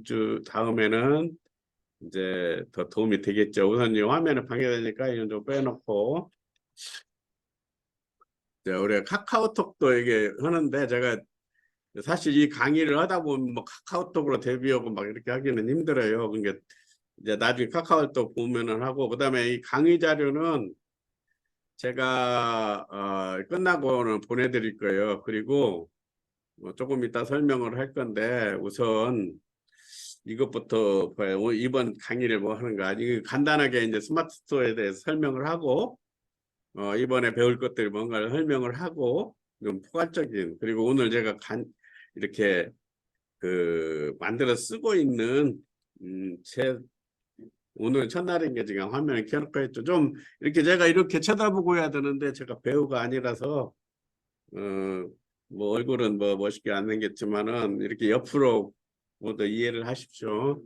주 다음에는 이제 더 도움이 되겠죠. 우선 이 화면에 방해되니까 이건 좀 빼놓고. 우리가 카카오톡도 이게 하는데, 제가 사실 이 강의를 하다 보면 뭐 카카오톡으로 데뷔하고 막 이렇게 하기는 힘들어요. 그러니까 이제 나중에 카카오톡 보면은 하고, 그다음에 이 강의 자료는 제가 끝나고는 보내드릴 거예요. 그리고 뭐 조금 이따 설명을 할 건데, 우선 이것부터 봐요. 이번 강의를 뭐 하는가. 이거 간단하게 이제 스마트 스토어에 대해서 설명을 하고, 이번에 배울 것들이 뭔가를 설명을 하고, 좀 포괄적인, 그리고 오늘 제가 이렇게 만들어 쓰고 있는, 오늘 첫날인 게 지금 화면에 켜놓고 있죠. 좀 이렇게 제가 이렇게 쳐다보고 해야 되는데, 제가 배우가 아니라서, 뭐 얼굴은 뭐 멋있게 안 생겼지만은 이렇게 옆으로 모두 이해를 하십시오.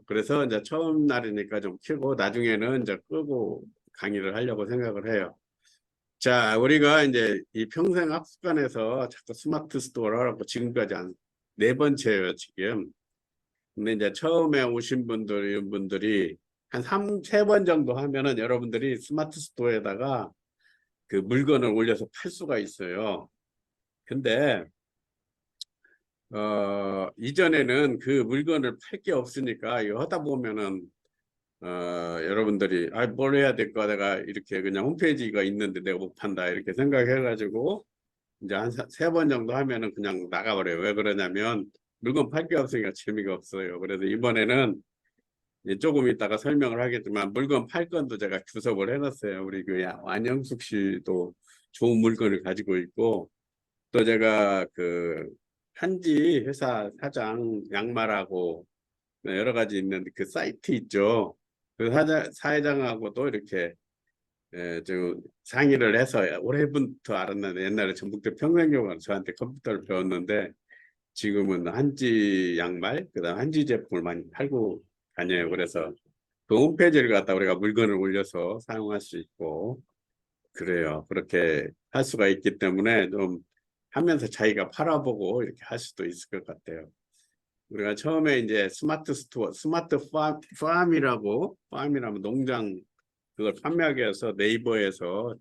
그래서 이제 처음 날이니까 좀 켜고 나중에는 이제 끄고 강의를 하려고 생각을 해요. 자, 우리가 이제 이 평생 학습관에서 자꾸 스마트 스토어를 하라고 지금까지 네 번째예요, 지금. 근데 이제 처음에 오신 분들이 한 세 번 정도 하면은 여러분들이 스마트 스토어에다가 그 물건을 올려서 팔 수가 있어요. 근데 이전에는 그 물건을 팔 게 없으니까 이거 하다 보면은 여러분들이 뭘 해야 될까, 내가 이렇게 그냥 홈페이지가 있는데 내가 못 판다 이렇게 생각해가지고 이제 한 세 번 정도 하면은 그냥 나가버려요. 왜 그러냐면 물건 팔 게 없으니까 재미가 없어요. 그래서 이번에는 이제 조금 이따가 설명을 하겠지만 물건 팔 건도 제가 주석을 해놨어요. 우리 그 안영숙 씨도 좋은 물건을 가지고 있고, 또 제가 한지 회사 사장 양말하고 여러 가지 있는 그 사이트 있죠. 그 사회장하고도 이렇게 좀 상의를 해서 올해부터 알았는데, 옛날에 전북대 평생교가 저한테 컴퓨터를 배웠는데 지금은 한지 양말, 그다음 한지 제품을 많이 팔고 다녀요. 그래서 그 홈페이지를 갖다 우리가 물건을 올려서 사용할 수 있고 그래요. 그렇게 할 수가 있기 때문에 좀 하면서 자기가 팔아보고 이렇게 할 수도 있을 것 같아요. 우리가 처음에 이제 스마트 스토어, 스마트 팜이라면 농장, 그걸 판매하기 위해서 네이버에서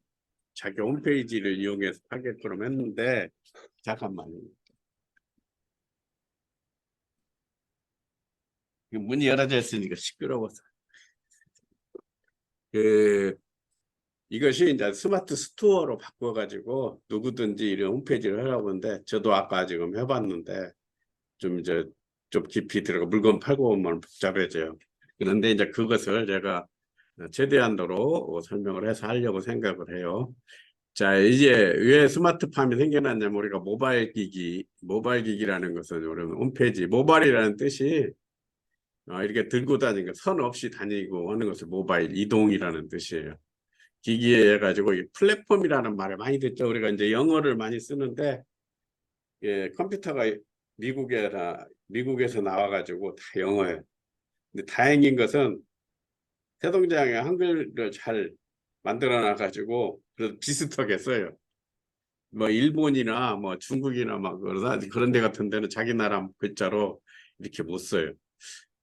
자기 홈페이지를 이용해서 하게끔 했는데, 잠깐만요. 문이 열어져 있으니까 시끄러워서. 이것이 이제 스마트 스토어로 바꿔가지고 누구든지 이런 홈페이지를 하려고 하는데, 저도 아까 지금 해봤는데 좀 깊이 들어가 물건 팔고 오면 복잡해져요. 그런데 이제 그것을 제가 최대한도로 설명을 해서 하려고 생각을 해요. 자, 이제 왜 스마트팜이 생겨났냐면, 우리가 모바일 기기라는 것은 우리는 홈페이지, 모바일이라는 뜻이 이렇게 들고 다니는, 선 없이 다니고 하는 것을 모바일, 이동이라는 뜻이에요. 기기에 해가지고 플랫폼이라는 말을 많이 듣죠. 우리가 이제 영어를 많이 쓰는데, 컴퓨터가 미국에서 나와가지고 다 영어예요. 근데 다행인 것은 새동장에 한글을 잘 만들어 놔가지고 그래서 비슷하게 써요. 뭐 일본이나 뭐 중국이나 막 그런 데 같은 데는 자기 나라 글자로 이렇게 못 써요.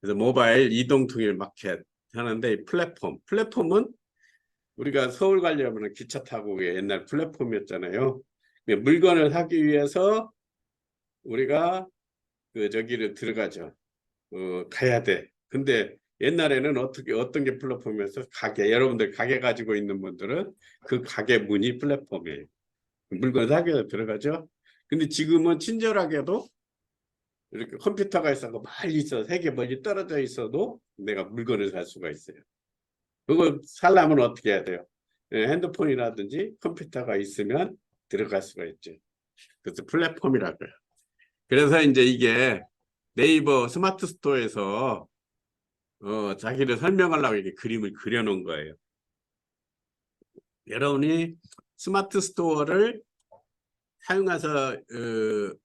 그래서 모바일 이동 통일 마켓 하는데, 이 플랫폼은 우리가 서울 가려면 기차 타고 옛날 플랫폼이었잖아요. 물건을 사기 위해서 우리가 저기를 들어가죠. 가야 돼. 근데 옛날에는 어떤 게 플랫폼이었어? 여러분들 가게 가지고 있는 분들은 그 가게 문이 플랫폼이에요. 물건 사기 위해서 들어가죠. 근데 지금은 친절하게도 이렇게 컴퓨터가 있어서 멀리 있어, 세계 멀리 떨어져 있어도 내가 물건을 살 수가 있어요. 그걸 살려면 어떻게 해야 돼요? 핸드폰이라든지 컴퓨터가 있으면 들어갈 수가 있죠. 그래서 플랫폼이라고요. 그래서 이제 이게 네이버 스마트 스토어에서 자기를 설명하려고 이렇게 그림을 그려놓은 거예요. 여러분이 스마트 스토어를 사용해서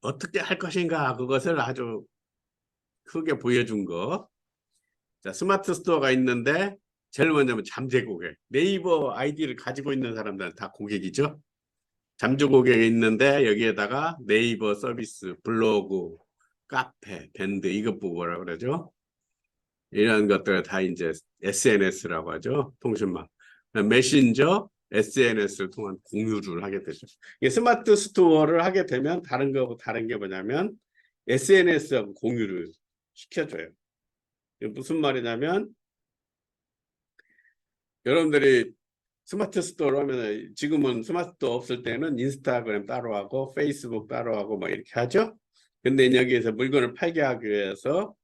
어떻게 할 것인가, 그것을 아주 크게 보여준 거. 자, 스마트 스토어가 있는데 제일 먼저는 잠재 고객. 네이버 아이디를 가지고 있는 사람들은 다 고객이죠. 잠재 고객이 있는데 여기에다가 네이버 서비스, 블로그가 카페, 밴드 이것 보고 뭐라 그러죠? 이런 것들 다 이제 SNS라고 하죠. 통신망. 메신저, SNS를 통한 공유를 하게 되죠. 이게 스마트 스토어를 하게 되면 다른 거하고 다른 게 뭐냐면 SNS하고 공유를 시켜줘요. 이게 무슨 말이냐면 여러분들이 스마트 스토어로 하면 지금은 스마트 스토어 없을 때는 인스타그램 따로 하고 페이스북 따로 하고 막 이렇게 하죠. 근데 여기에서 물건을 팔게 하기 위해서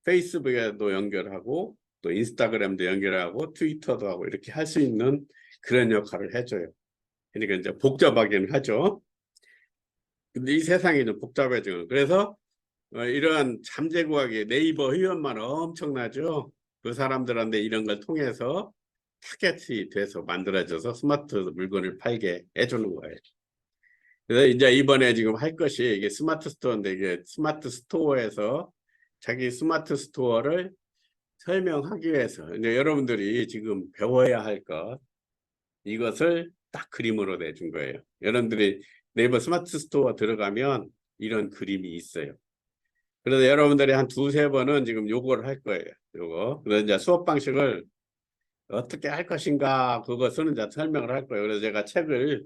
페이스북에도 연결하고 또 인스타그램도 연결하고 트위터도 하고 이렇게 할 수 있는 그런 역할을 해줘요. 그러니까 이제 복잡하긴 하죠. 근데 이 세상이 좀 복잡해지고 그래서 이러한 잠재구하기 네이버 회원만 엄청나죠. 그 사람들한테 이런 걸 통해서 타겟이 돼서 만들어져서 스마트 물건을 팔게 해주는 거예요. 그래서 이제 이번에 지금 할 것이 이게 스마트 스토어인데 이게 스마트 스토어에서 자기 스마트 스토어를 설명하기 위해서 이제 여러분들이 지금 배워야 할 것 이것을 딱 그림으로 내준 거예요. 여러분들이 네이버 스마트 스토어 들어가면 이런 그림이 있어요. 그래서 여러분들이 한 두세 번은 지금 요거를 할 거예요. 요거. 그래서 이제 수업 방식을 어떻게 할 것인가 그것은 이제 설명을 할 거예요. 그래서 제가 책을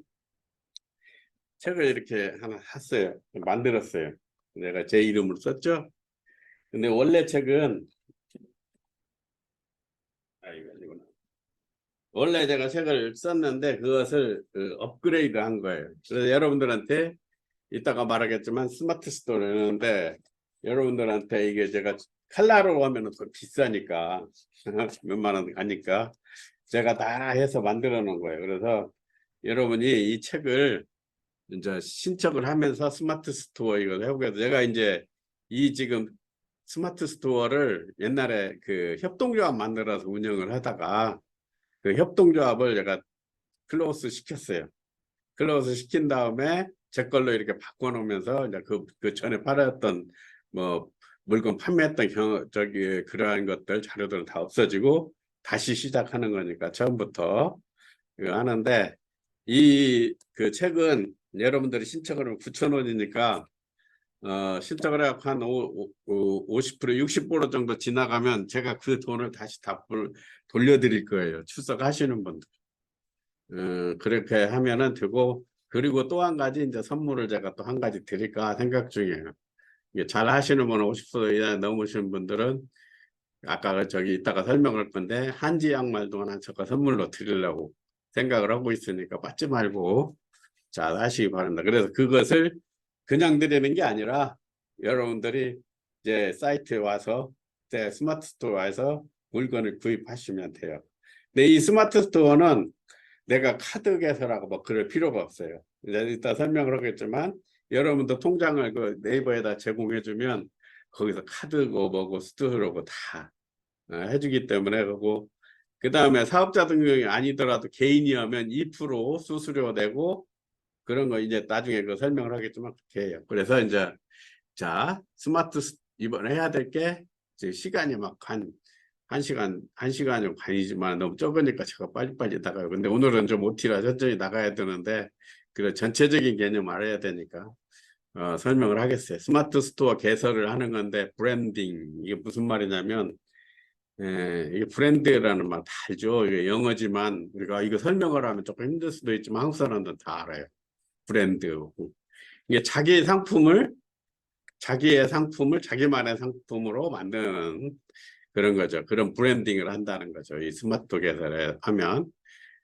이렇게 하나 샀어요. 만들었어요. 내가 제 이름으로 썼죠. 근데 원래 책은 이거구나. 원래 제가 책을 썼는데 그것을 업그레이드 한 거예요. 그래서 여러분들한테 이따가 말하겠지만 스마트 스토어는데 여러분들한테 이게 제가 칼라로 하면 더 비싸니까 몇만 원 가니까 제가 다 해서 만들어 놓은 거예요. 그래서 여러분이 이 책을 이제 신청을 하면서 스마트 스토어 이걸 해보게 제가 이제 이 지금 스마트 스토어를 옛날에 그 협동조합 만들어서 운영을 하다가 그 협동조합을 제가 클로스 시켰어요. 클로스 시킨 다음에 제 걸로 이렇게 바꿔놓으면서 이제 그 전에 팔았던 뭐 물건 판매했던 저기 그러한 것들 자료들은 다 없어지고 다시 시작하는 거니까 처음부터 하는데 이 그 책은 여러분들이 신청을 하면 9,000원이니까 신청을 해갖고 한 50% 60% 정도 지나가면 제가 그 돈을 다시 다 돌려드릴 거예요. 출석하시는 분들. 그렇게 하면은 되고 그리고 또 한 가지 이제 선물을 제가 또 한 가지 드릴까 생각 중이에요. 이게 잘 하시는 분은 50% 이상 넘으시는 분들은 아까 저기 이따가 설명할 건데 한지 양말도 하나 제가 선물로 드리려고 생각을 하고 있으니까 빠지 말고 잘 하시기 바랍니다. 그래서 그것을 그냥 드리는 게 아니라 여러분들이 이제 사이트에 와서 스마트 스토어에서 물건을 구입하시면 돼요. 근데 이 스마트 스토어는 내가 카드 개설하고 뭐 그럴 필요가 없어요. 이따 설명을 하겠지만 여러분도 통장을 그 네이버에다 제공해주면 거기서 카드고 뭐고 스토어고 다 해주기 때문에 그리고 그 다음에 사업자 등록이 아니더라도 개인이 하면 2% 수수료 내고 그런 거 이제 나중에 그 설명을 하겠지만 그렇게 해요. 그래서 이제 자 스마트 이번에 해야 될 게 시간이 막 한 시간이 반이지만 너무 적으니까 제가 빨리빨리 나가요. 근데 오늘은 좀 OT라 천천히 나가야 되는데 그 전체적인 개념 알아야 되니까 설명을 하겠어요. 스마트 스토어 개설을 하는 건데 브랜딩 이게 무슨 말이냐면 이게 브랜드라는 말 다 알죠. 이게 영어지만 우리가 이거 설명을 하면 조금 힘들 수도 있지만 한국 사람들은 다 알아요. 브랜드. 이게 자기의 상품을 자기만의 상품으로 만드는 그런 거죠. 그런 브랜딩을 한다는 거죠. 이 스마트 개설에 하면.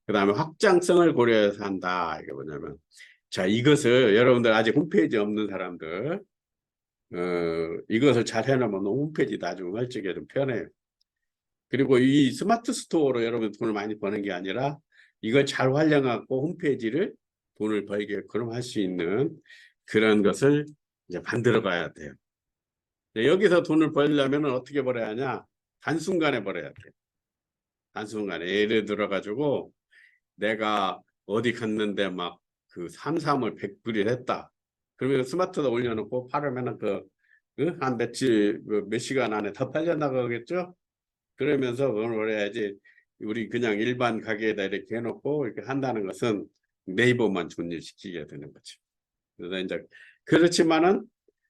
그 다음에 확장성을 고려해서 한다. 이게 뭐냐면 자 이것을 여러분들 아직 홈페이지 없는 사람들 이것을 잘 해놓으면 홈페이지 나중에 활적이 좀 편해요. 그리고 이 스마트 스토어로 여러분 돈을 많이 버는 게 아니라 이걸 잘 활용하고 홈페이지를 돈을 벌게끔 할 수 있는 그런 것을 이제 만들어 가야 돼요. 여기서 돈을 벌려면 어떻게 벌어야 하냐? 한순간에 벌어야 돼요. 한순간에. 예를 들어 가지고 내가 어디 갔는데 막 그 삼삼을 100불이 했다. 그러면 스마트에다 올려놓고 팔으면 한 며칠 몇 시간 안에 다 팔려 나가겠죠? 그러면서 그걸 해야지 우리 그냥 일반 가게에다 이렇게 해놓고 이렇게 한다는 것은 네이버만 존립시키게 되는 거죠. 그래서 이제 그렇지만은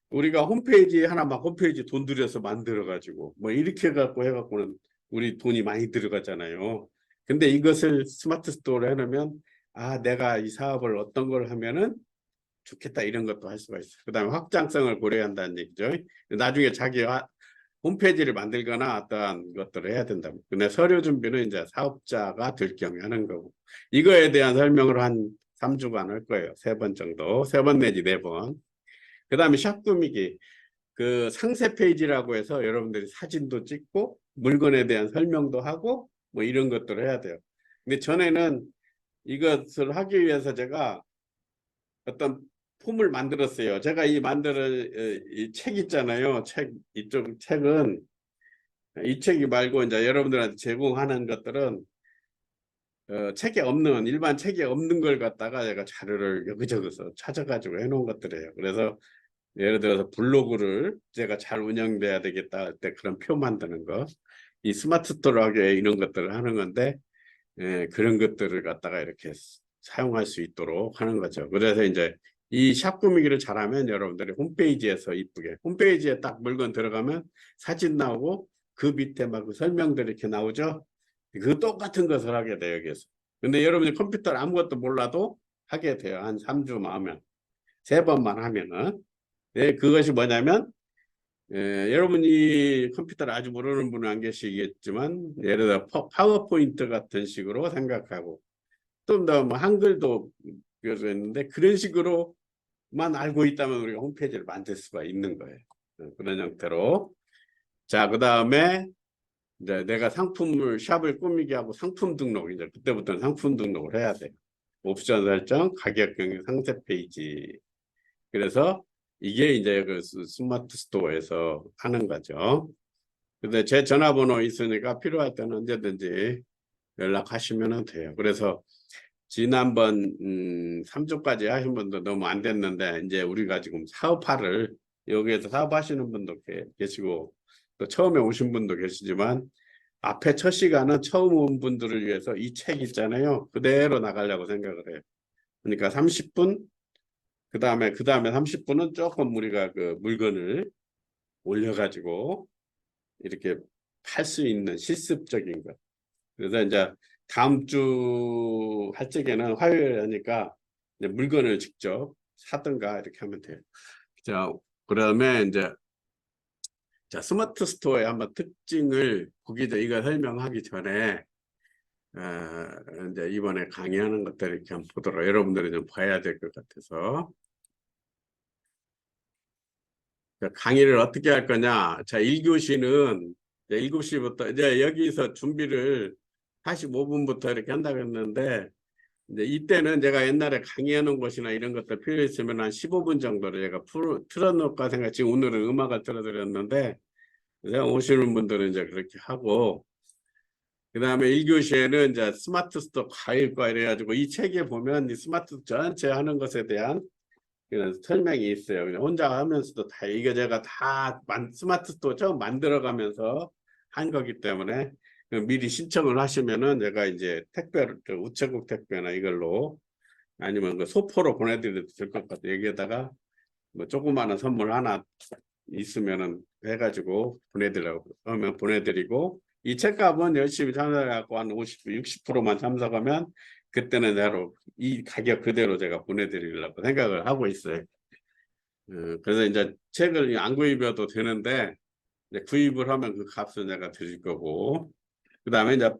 우리가 홈페이지 하나 막 홈페이지 돈 들여서 만들어 가지고 뭐 이렇게 갖고 해갖고는 우리 돈이 많이 들어가잖아요. 근데 이것을 스마트 스토어로 해놓으면 아 내가 이 사업을 어떤 걸 하면은 좋겠다 이런 것도 할 수가 있어요. 그다음에 확장성을 고려한다는 얘기죠. 나중에 자기 홈페이지를 만들거나 어떠한 것들을 해야 된다. 근데 서류 준비는 이제 사업자가 될 경우에 하는 거고 이거에 대한 설명을 한 3주간 할 거예요. 3번 정도, 3번 내지 4번. 그다음에 샵 꾸미기. 그 상세 페이지라고 해서 여러분들이 사진도 찍고 물건에 대한 설명도 하고 뭐 이런 것들을 해야 돼요. 근데 전에는 이것을 하기 위해서 제가 어떤 폼을 만들었어요. 제가 이 만드는 이 책 있잖아요. 책 이쪽 책은 이 책이 말고 이제 여러분들한테 제공하는 것들은 책에 없는 일반 책에 없는 걸 갖다가 제가 자료를 여기저기서 찾아가지고 해놓은 것들이에요. 그래서 예를 들어서 블로그를 제가 잘 운영돼야 되겠다 할 때 그런 표 만드는 거, 이 스마트 스토어하게 이런 것들을 하는 건데 그런 것들을 갖다가 이렇게 사용할 수 있도록 하는 거죠. 그래서 이제 이 샵 꾸미기를 잘하면 여러분들이 홈페이지에서 이쁘게 홈페이지에 딱 물건 들어가면 사진 나오고 그 밑에 막 그 설명들이 이렇게 나오죠. 그 똑같은 것을 하게 돼요 여기서. 근데 여러분이 컴퓨터를 아무것도 몰라도 하게 돼요. 한 3주만 하면 3번만 하면은. 네, 그것이 뭐냐면 여러분이 컴퓨터를 아주 모르는 분은 안 계시겠지만 예를 들어 파워포인트 같은 식으로 생각하고 좀 더 뭐 한글도 있는데 그런 식으로만 알고 있다면 우리가 홈페이지를 만들 수가 있는 거예요. 그런 형태로. 자, 그 다음에 이제 내가 상품을 샵을 꾸미게 하고 상품 등록 이제 그때부터는 상품 등록을 해야 돼. 옵션 설정, 가격 경유, 상세 페이지. 그래서 이게 이제 그 스마트 스토어에서 하는 거죠. 근데 제 전화번호 있으니까 필요할 때는 언제든지 연락하시면 돼요. 그래서 지난번 3주까지 하신 분도 너무 안 됐는데 이제 우리가 지금 사업화를 여기에서 사업하시는 분도 계시고 또 처음에 오신 분도 계시지만 앞에 첫 시간은 처음 온 분들을 위해서 이 책 있잖아요. 그대로 나가려고 생각을 해요. 그러니까 30분 그 다음에 30분은 조금 우리가 그 물건을 올려가지고 이렇게 팔 수 있는 실습적인 것. 그래서 이제 다음 주 할 적에는 화요일 하니까 이제 물건을 직접 사든가 이렇게 하면 돼요. 자, 그다음에 이제 자 스마트 스토어의 한번 특징을 보기 전 이거 설명하기 전에 이제 이번에 강의하는 것들 이렇게 한번 보도록 여러분들이 좀 봐야 될 것 같아서 강의를 어떻게 할 거냐. 자, 1교시는 7시부터 이제 여기서 준비를 45분부터 이렇게 한다고 했는데 이제 이때는 제가 옛날에 강의하는 곳이나 이런 것들 필요 있으면 한 15분 정도를 제가 틀어놓을까 생각. 지금 오늘은 음악을 틀어드렸는데 제가 오시는 분들은 이제 그렇게 하고 그 다음에 1교시에는 이제 스마트 스토어 과일과 이래가지고 이 책에 보면 이 스마트 전체 하는 것에 대한 그런 설명이 있어요. 그냥 혼자 하면서도 다 이게 제가 다 스마트 스토어 처음 만들어가면서 한 거기 때문에 미리 신청을 하시면은 제가 이제 택배를 우체국 택배나 이걸로 아니면 그 소포로 보내드려도 될 것 같아요. 여기에다가 뭐 조그마한 선물 하나 있으면은 해가지고 보내드리려고 하면 보내드리고 이 책값은 열심히 참석해갖고 한 50, 60%만 참석하면 그때는 바로 이 가격 그대로 제가 보내드리려고 생각을 하고 있어요. 그래서 이제 책을 안 구입해도 되는데 이제 구입을 하면 그 값을 내가 드릴 거고 그 다음에 이제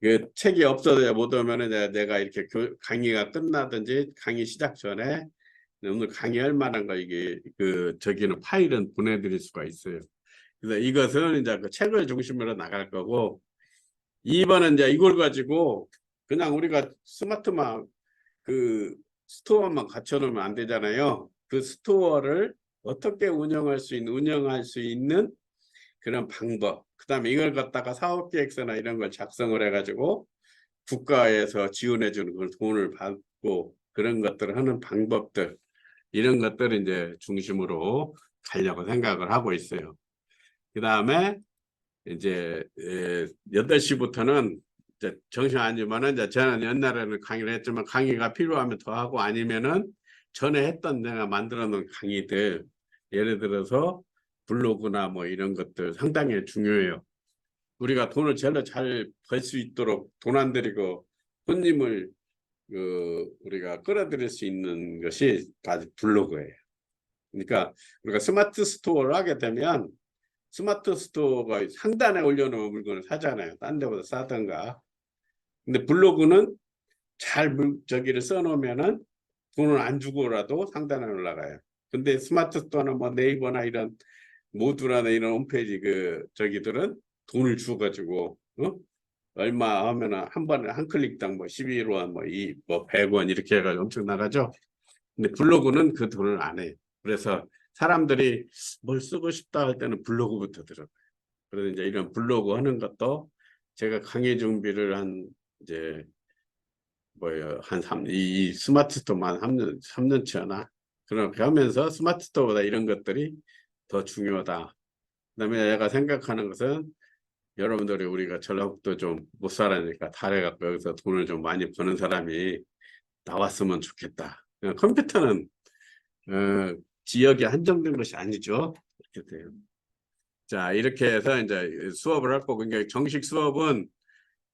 그 책이 없어서 못 오면 이제 내가 이렇게 강의가 끝나든지 강의 시작 전에 오늘 강의할 만한 거 이게 그 저기는 파일은 보내드릴 수가 있어요. 그래서 이것은 이제 그 책을 중심으로 나갈 거고 2번은 이제 이걸 가지고 그냥 우리가 스마트만 그 스토어만 갖춰놓으면 안 되잖아요. 그 스토어를 어떻게 운영할 수 있는 그런 방법. 그다음에 이걸 갖다가 사업계획서나 이런 걸 작성을 해가지고 국가에서 지원해주는 걸 돈을 받고 그런 것들을 하는 방법들 이런 것들을 이제 중심으로 가려고 생각을 하고 있어요. 그다음에 이제 8시부터는 이제 정신 아니면은 이제 저는 옛날에는 강의를 했지만 강의가 필요하면 더 하고 아니면은 전에 했던 내가 만들어 놓은 강의들 예를 들어서 블로그나 뭐 이런 것들 상당히 중요해요. 우리가 돈을 제일 잘 벌 수 있도록 돈 안 들이고 손님을 우리가 끌어들일 수 있는 것이 바로 블로그예요. 그러니까 우리가 스마트 스토어를 하게 되면 스마트 스토어가 상단에 올려놓은 물건을 사잖아요. 딴 데보다 싸던가. 근데 블로그는 잘 저기를 써놓으면은 돈을 안 주고라도 상단에 올라가요. 근데 스마트 스토어나 뭐 네이버나 이런 모두라나 이런 홈페이지 저기들은 돈을 주어가지고 얼마 하면은 한 번에 한 클릭당 뭐 11원 뭐 100원 이렇게 해가지고 엄청 나가죠. 근데 블로그는 그 돈을 안 해요. 그래서 사람들이 뭘 쓰고 싶다 할 때는 블로그부터 들어가요. 그래서 이제 이런 블로그 하는 것도 제가 강의 준비를 이제 뭐예요 이 스마트 스토어만 3년치 하나 그렇게 하면서 스마트 스토어보다 이런 것들이 더 중요하다. 그다음에 내가 생각하는 것은 여러분들이 우리가 전라북도 좀 못 살아니까 달해갖고 여기서 돈을 좀 많이 버는 사람이 나왔으면 좋겠다. 컴퓨터는 지역에 한정된 것이 아니죠. 이렇게 돼요. 자, 이렇게 해서 이제 수업을 할 거고, 그러니까 정식 수업은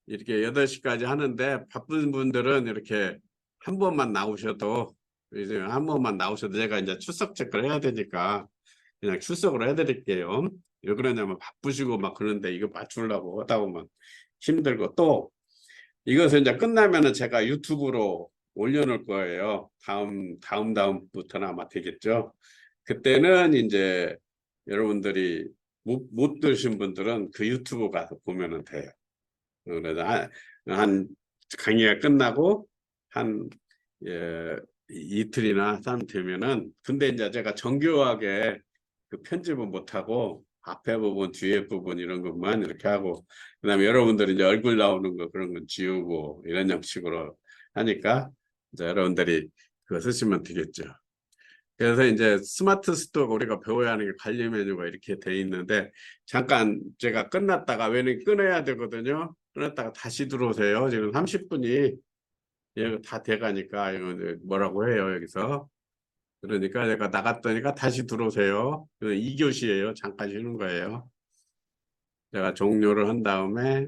이렇게 8시까지 하는데 바쁜 분들은 이렇게 한 번만 나오셔도 이제 한 번만 나오셔도 제가 이제 출석 체크를 해야 되니까 그냥 출석을 해드릴게요. 왜 그러냐면 바쁘시고 막 그런데 이거 맞추려고 하다 보면 힘들고 또 이것을 이제 끝나면은 제가 유튜브로 올려놓을 거예요. 다음부터는 아마 되겠죠. 그때는 이제 여러분들이 못 들으신 분들은 그 유튜브 가서 보면은 돼요. 그래서 한 강의가 끝나고 한 이틀이나 산 되면은 근데 이제 제가 정교하게 그 편집은 못하고 앞에 부분 뒤에 부분 이런 것만 이렇게 하고 그다음에 여러분들이 이제 얼굴 나오는 거 그런 건 지우고 이런 형식으로 하니까 이제 여러분들이 그거 쓰시면 되겠죠. 그래서 이제 스마트 스토어가 우리가 배워야 하는 게 관리 메뉴가 이렇게 돼 있는데 잠깐 제가 끝났다가 왜냐면 끊어야 되거든요. 끊었다가 다시 들어오세요. 지금 30분이 다 돼가니까 이거 이제 뭐라고 해요 여기서. 그러니까 제가 나갔더니까 다시 들어오세요. 2교시예요. 잠깐 쉬는 거예요. 제가 종료를 한 다음에